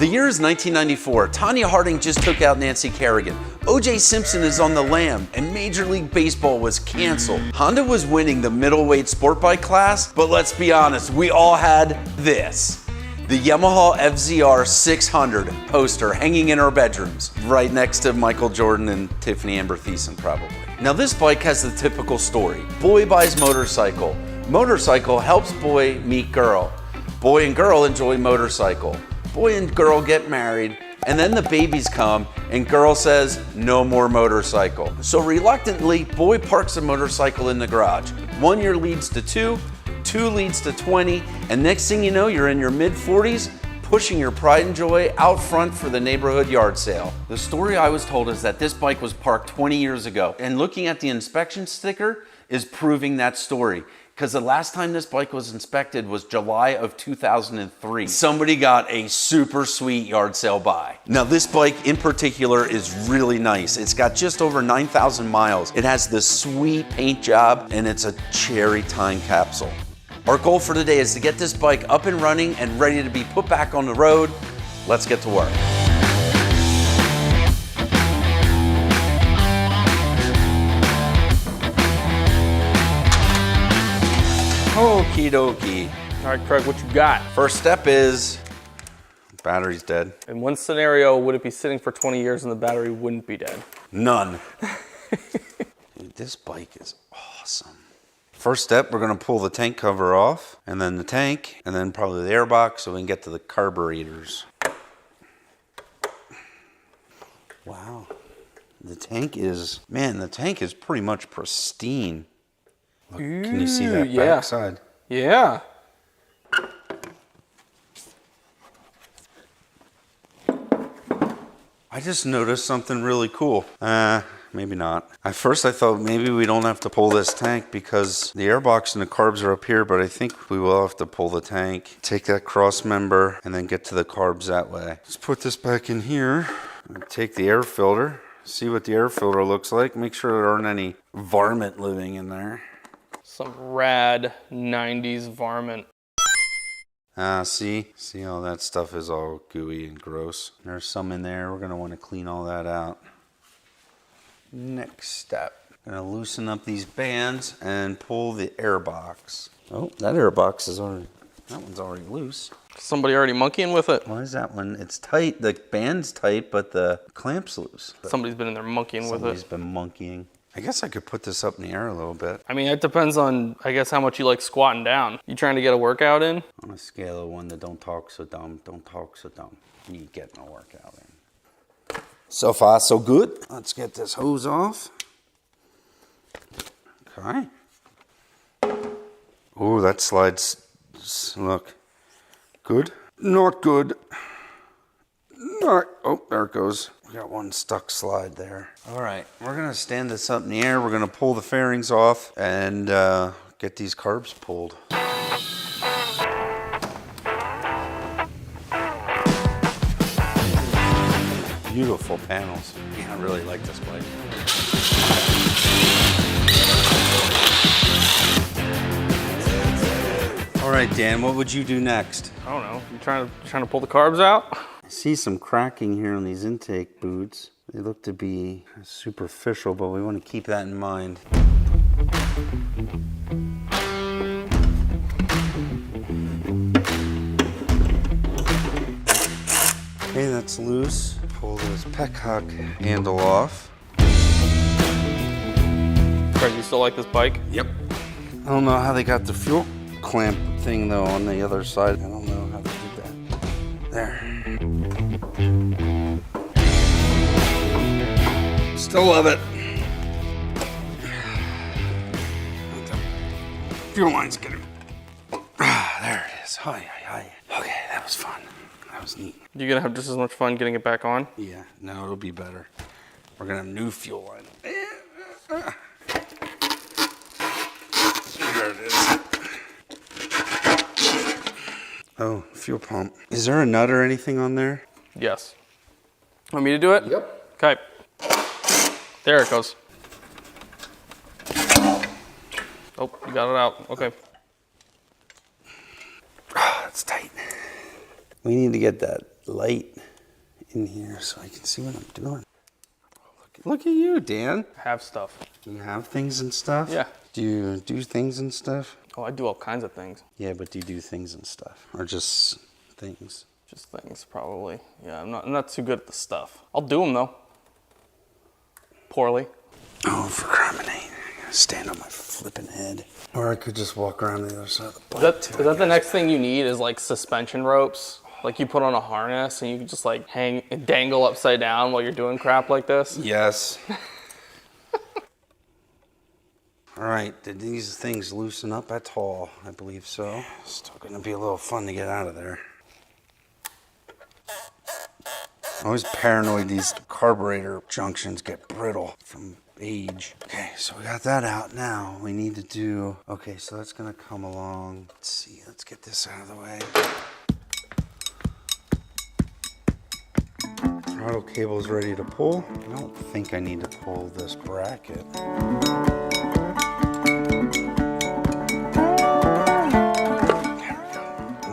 The year is 1994. Tanya Harding just took out Nancy Kerrigan. O.J. Simpson is on the lam, and Major League Baseball was canceled. Honda was winning the middleweight sport bike class, but let's be honest, we all had this. The Yamaha FZR 600 poster hanging in our bedrooms, right next to Michael Jordan and Tiffany Amber Thiessen probably. Now this bike has the typical story. Boy buys motorcycle. Motorcycle helps boy meet girl. Boy and girl enjoy motorcycle. Boy and girl get married, and then the babies come, and girl says, no more motorcycle. So reluctantly, boy parks a motorcycle in the garage. 1 year leads to 2, 2 leads to 20, and next thing you know, you're in your mid-40s, pushing your pride and joy out front for the neighborhood yard sale. The story I was told is that this bike was parked 20 years ago, and looking at the inspection sticker is proving that story. Because the last time this bike was inspected was July of 2003. Somebody got a super sweet yard sale buy. Now this bike in particular is really nice. It's got just over 9,000 miles. It has this sweet paint job and it's a cherry time capsule. Our goal for today is to get this bike up and running and ready to be put back on the road. Let's get to work. Okie dokie. All right, Craig, what you got? First step is battery's dead. In one scenario, would it be sitting for 20 years and the battery wouldn't be dead? None. Dude, this bike is awesome. First step, we're gonna pull the tank cover off, and then the tank, and then probably the airbox so we can get to the carburetors. Wow. The tank is pretty much pristine. Look, can you see that backside? Yeah. I just noticed something really cool. Maybe not. At first I thought maybe we don't have to pull this tank because the airbox and the carbs are up here, but I think we will have to pull the tank, take that cross member, and then get to the carbs that way. Let's put this back in here. Take the air filter, see what the air filter looks like. Make sure there aren't any varmint living in there. Some rad 90s varmint. See all that stuff is all gooey and gross. There's some in there. We're gonna want to clean all that out. Next step, gonna loosen up these bands and pull the air box. Oh, that air box is already, that one's already loose. Somebody already monkeying with it? Why is that one? It's tight, the band's tight, but the clamp's loose. Somebody's been in there monkeying with it. Somebody's been monkeying. I guess I could put this up in the air a little bit. I mean, it depends on, I guess, how much you like squatting down. You trying to get a workout in? On a scale of 1 to don't talk so dumb, don't talk so dumb. You getting a workout in. So far, so good. Let's get this hose off. Okay. Oh, that slides, look. Good. Not good. Not, oh, there it goes. We got one stuck slide there. All right, we're gonna stand this up in the air. We're gonna pull the fairings off and get these carbs pulled. Beautiful panels. Yeah, I really like this bike. All right, Dan, what would you do next? I don't know. You trying to pull the carbs out? I see some cracking here on these intake boots. They look to be superficial, but we want to keep that in mind. Okay, that's loose. Pull this petcock handle off. Craig, you still like this bike? Yep. I don't know how they got the fuel clamp thing though on the other side. I don't know how they did that. There. Still love it. Fuel line's getting. There it is. Hi, hi, hi. Okay, that was fun. That was neat. You gonna have just as much fun getting it back on? Yeah, no, it'll be better. We're gonna have new fuel line. There it is. Oh, fuel pump. Is there a nut or anything on there? Yes. Want me to do it? Yep. Okay. There it goes. Oh, you got it out. Okay. Ah, it's tight. We need to get that light in here so I can see what I'm doing. Look at you, Dan. Have stuff. You have things and stuff? Yeah. Do you do things and stuff? Oh, I do all kinds of things. Yeah, but do you do things and stuff? Or just things? Just things, probably. Yeah, I'm not too good at the stuff. I'll do them, though. Poorly. Oh, for crying out loud. I gotta stand on my flipping head. Or I could just walk around the other side of the bike. Is that the next thing you need is like suspension ropes? Like you put on a harness and you can just like hang and dangle upside down while you're doing crap like this? Yes. All right, did these things loosen up at all? I believe so. Still gonna be a little fun to get out of there. I'm always paranoid these carburetor junctions get brittle from age. Okay, so we got that out. Now we need to do, okay, so that's gonna come along. Let's see, let's get this out of the way. Throttle cable is ready to pull. I don't think I need to pull this bracket.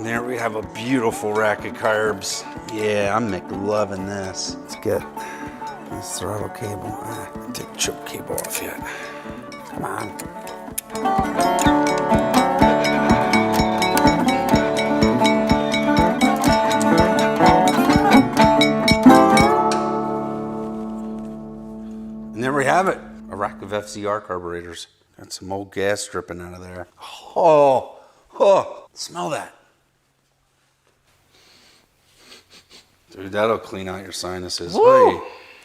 There we have a beautiful rack of carbs. Yeah, I'm loving this. Let's get this throttle cable. Take the choke cable off yet. Come on. And there we have it. A rack of FCR carburetors. Got some old gas dripping out of there. Oh, smell that. Dude, that'll clean out your sinuses.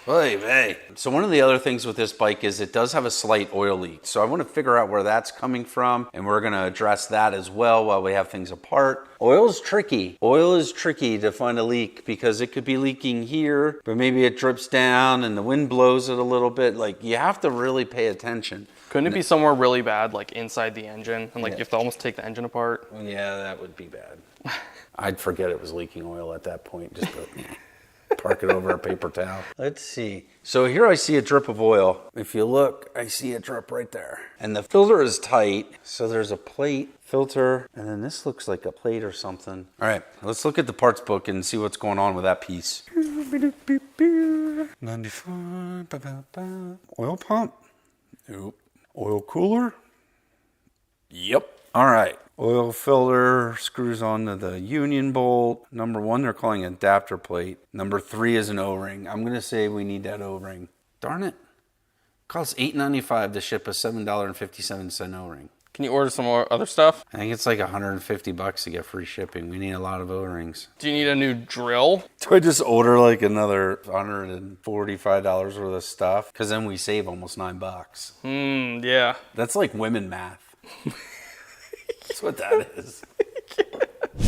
Hey. So one of the other things with this bike is it does have a slight oil leak. So I want to figure out where that's coming from, and we're going to address that as well while we have things apart. Oil is tricky. Oil is tricky to find a leak because it could be leaking here, but maybe it drips down and the wind blows it a little bit. Like, you have to really pay attention. Couldn't it be somewhere really bad, like inside the engine, and like you have to almost take the engine apart? Yeah, that would be bad. I'd forget it was leaking oil at that point. Just park it over a paper towel. Let's see. So here I see a drip of oil. If you look, I see a drip right there. And the filter is tight. So there's a plate, filter, and then this looks like a plate or something. All right, let's look at the parts book and see what's going on with that piece. 95. Oil pump? Nope. Oil cooler? Yep. All right. Oil filter screws onto the union bolt. Number 1, they're calling it adapter plate. Number 3 is an O-ring. I'm going to say we need that O-ring. Darn it. It costs $8.95 to ship a $7.57 O-ring. Can you order some more other stuff? I think it's like $150 to get free shipping. We need a lot of O-rings. Do you need a new drill? Do I just order like another $145 worth of stuff? Because then we save almost $9. Yeah. That's like women math. That's what that is.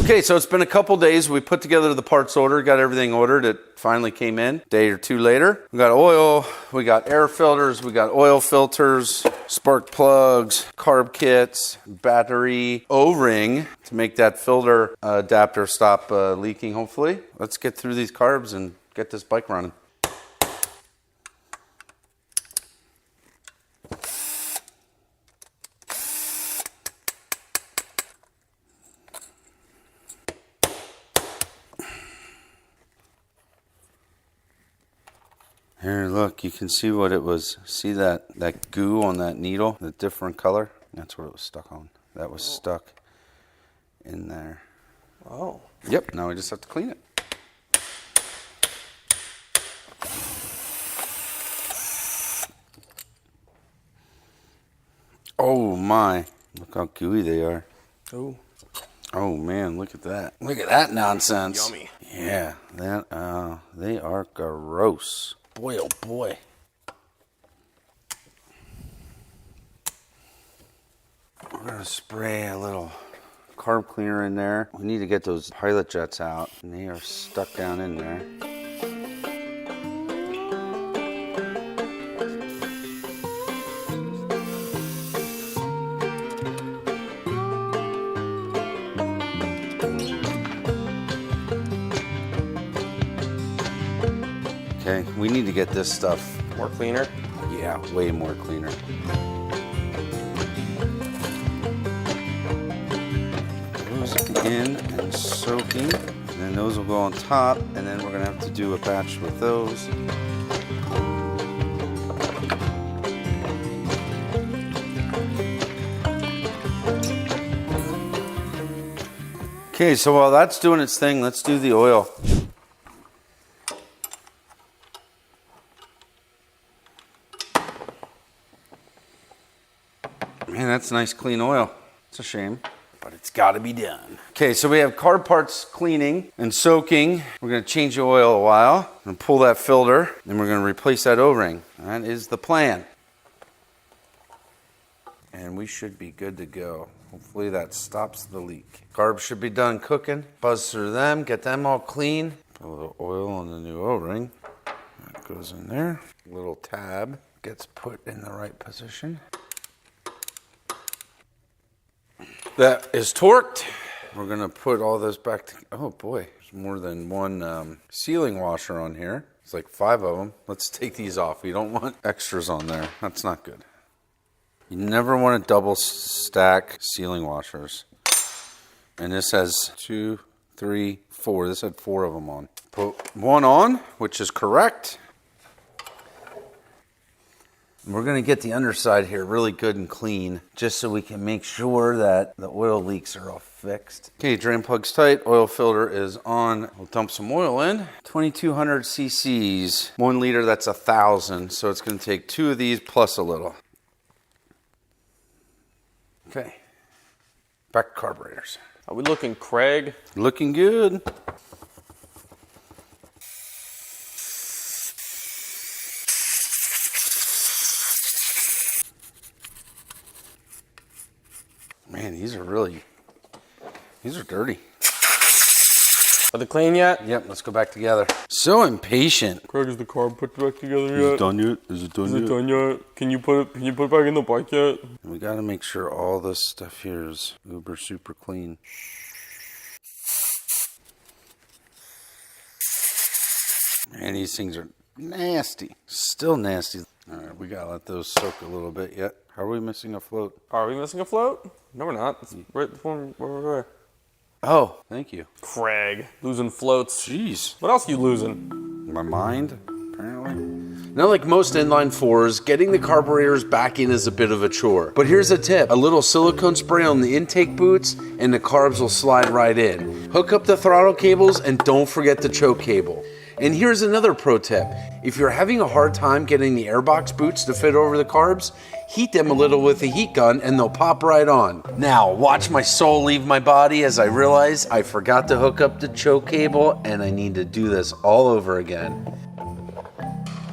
Okay, so it's been a couple days. We put together the parts order, got everything ordered. It finally came in a day or two later. We got oil, we got air filters, we got oil filters, spark plugs, carb kits, battery, O-ring to make that filter adapter stop leaking, hopefully. Let's get through these carbs and get this bike running. Here, look, you can see what it was. See that goo on that needle, the different color? That's what it was stuck on. That was stuck in there. Oh. Yep, now we just have to clean it. Oh my, look how gooey they are. Ooh. Oh man, look at that. Look at that nonsense. Yummy. Yeah, they are gross. Boy, oh boy. We're gonna spray a little carb cleaner in there. We need to get those pilot jets out, and they are stuck down in there. Okay, we need to get this stuff More cleaner? Yeah, way more cleaner. Goes in and soaking. And then those will go on top, and then we're gonna have to do a batch with those. Okay, so while that's doing its thing, let's do the oil. Man, that's nice clean oil. It's a shame, but it's gotta be done. Okay, so we have carb parts cleaning and soaking. We're gonna change the oil a while. I'm gonna pull that filter, and we're gonna replace that O-ring. That is the plan. And we should be good to go. Hopefully that stops the leak. Carbs should be done cooking. Buzz through them, get them all clean. Put a little oil on the new O-ring. That goes in there. A little tab gets put in the right position. That is torqued. We're gonna put all this back together. Oh boy, there's more than one sealing washer on here. It's like 5 of them. Let's take these off. We don't want extras on there. That's not good. You never want to double stack sealing washers. And this has 2, 3, 4. This had 4 of them on. Put one on, which is correct. And we're going to get the underside here really good and clean, just so we can make sure that the oil leaks are all fixed. Okay, drain plug's tight. Oil filter is on. We'll dump some oil in. 2,200 cc's. 1 liter, that's 1,000. So it's going to take 2 of these plus a little. Okay, back to carburetors. Are we looking Craig? Looking good. Man, these are dirty. Are they clean yet? Yep, let's go back together. So impatient. Craig, is the carb put back together yet? Is it done yet? Is it done yet? Can you put it back in the bike yet? We gotta make sure all this stuff here is uber super clean. Man, these things are nasty. Still nasty. All right, we gotta let those soak a little bit yet. How are we missing a float? Are we missing a float? No, we're not. It's right over there. Oh, thank you. Craig, losing floats. Jeez. What else are you losing? My mind, apparently. Now, like most inline fours, getting the carburetors back in is a bit of a chore. But here's a tip. A little silicone spray on the intake boots and the carbs will slide right in. Hook up the throttle cables and don't forget the choke cable. And here's another pro tip. If you're having a hard time getting the airbox boots to fit over the carbs, heat them a little with a heat gun and they'll pop right on. Now, watch my soul leave my body as I realize I forgot to hook up the choke cable and I need to do this all over again.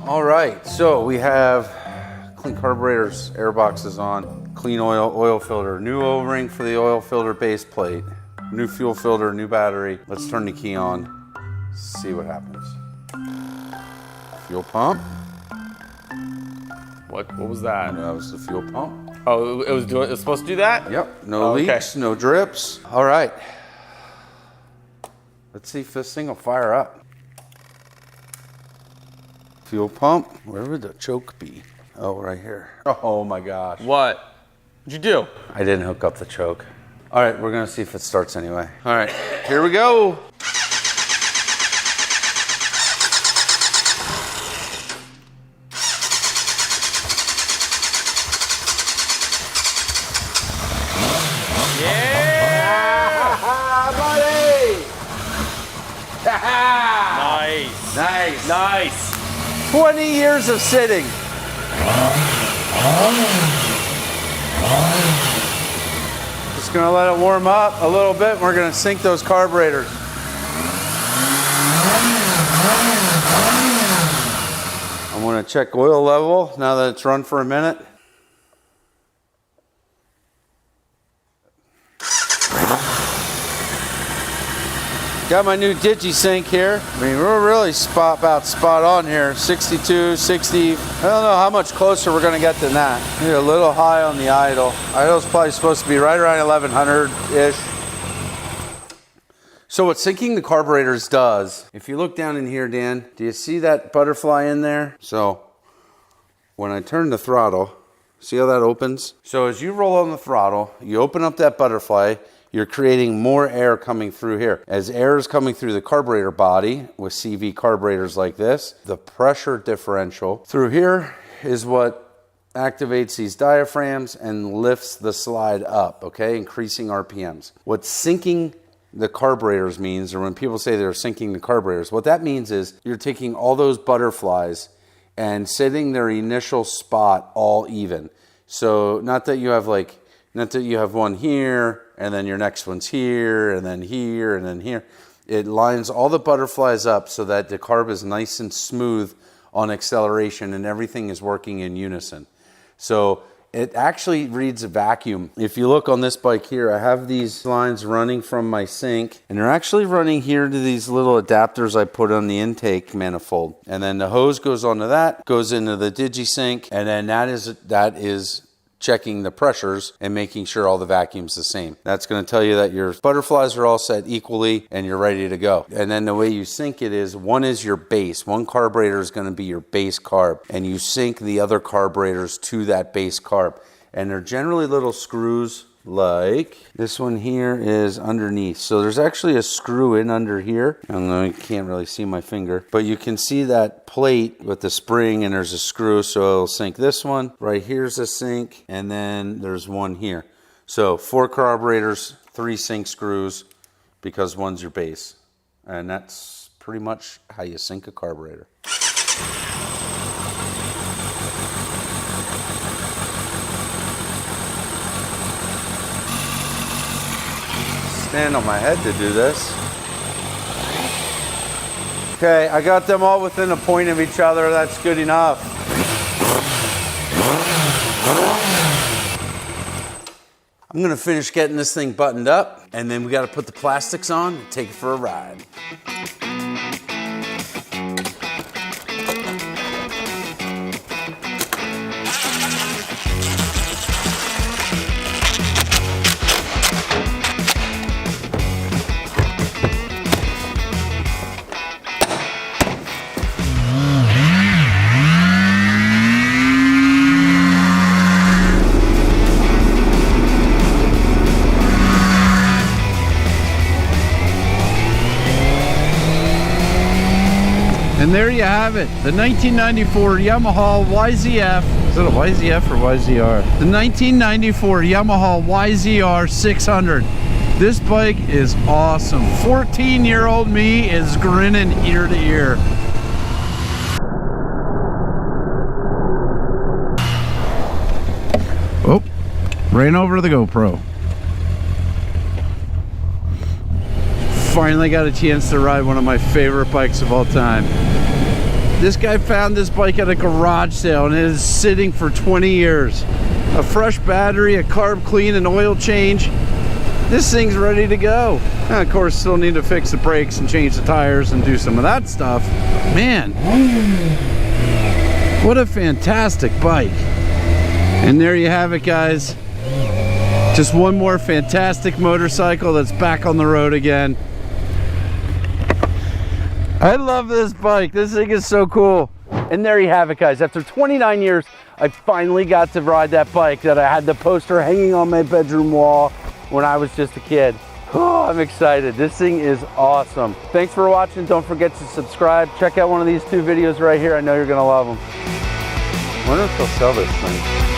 All right, so we have clean carburetors, airboxes on, clean oil filter, new O-ring for the oil filter base plate, new fuel filter, new battery. Let's turn the key on. See what happens. Fuel pump. What was that? That was the fuel pump. Oh, it was supposed to do that? Yep. No leaks, no drips. All right. Let's see if this thing will fire up. Fuel pump. Where would the choke be? Oh, right here. Oh my gosh. What? What'd you do? I didn't hook up the choke. All right, we're gonna see if it starts anyway. All right, here we go. Nice. Nice. 20 years of sitting. Just gonna let it warm up a little bit. We're gonna sink those carburetors. I'm gonna check oil level now that it's run for a minute. Got my new DigiSync here. I mean, we're really about spot on here. 62, 60. I don't know how much closer we're gonna get than that. Maybe a little high on the idle. Idle's probably supposed to be right around 1100-ish. So what syncing the carburetors does, if you look down in here, Dan, do you see that butterfly in there? So when I turn the throttle, see how that opens? So as you roll on the throttle, you open up that butterfly, you're creating more air coming through here. As air is coming through the carburetor body with CV carburetors like this, the pressure differential through here is what activates these diaphragms and lifts the slide up, okay, increasing RPMs. What syncing the carburetors means, or when people say they're syncing the carburetors, what that means is you're taking all those butterflies and setting their initial spot all even. So not that you have one here, and then your next one's here, and then here, and then here. It lines all the butterflies up so that the carb is nice and smooth on acceleration, and everything is working in unison. So it actually reads a vacuum. If you look on this bike here, I have these lines running from my sink, and they're actually running here to these little adapters I put on the intake manifold. And then the hose goes onto that, goes into the DigiSync, and then that is checking the pressures and making sure all the vacuum's the same. That's going to tell you that your butterflies are all set equally and you're ready to go. And then the way you sync it is, one is your base. One carburetor is going to be your base carb, and you sync the other carburetors to that base carb. And they're generally little screws, like this one here is underneath. So there's actually a screw in under here. I don't know, you can't really see my finger, but you can see that plate with the spring, and there's a screw, so it'll sync this one. Right here's a sync, and then there's one here. So 4 carburetors, 3 sync screws, because one's your base. And that's pretty much how you sync a carburetor. Stand on my head to do this. Okay, I got them all within a point of each other. That's good enough. I'm gonna finish getting this thing buttoned up, and then we gotta put the plastics on and take it for a ride. And there you have it, the 1994 Yamaha YZF. Is it a YZF or YZR? The 1994 Yamaha YZR 600. This bike is awesome. 14-year-old me is grinning ear to ear. Oh, ran over the GoPro. Finally got a chance to ride one of my favorite bikes of all time. This guy found this bike at a garage sale, and it is sitting for 20 years. A fresh battery, a carb clean, an oil change. This thing's ready to go. And of course, still need to fix the brakes and change the tires and do some of that stuff. Man, what a fantastic bike. And there you have it, guys. Just one more fantastic motorcycle that's back on the road again. I love this bike. This thing is so cool. And there you have it, guys. After 29 years, I finally got to ride that bike that I had the poster hanging on my bedroom wall when I was just a kid. Oh, I'm excited. This thing is awesome. Thanks for watching. Don't forget to subscribe. Check out one of these 2 videos right here. I know you're gonna love them. I wonder if they'll sell this thing.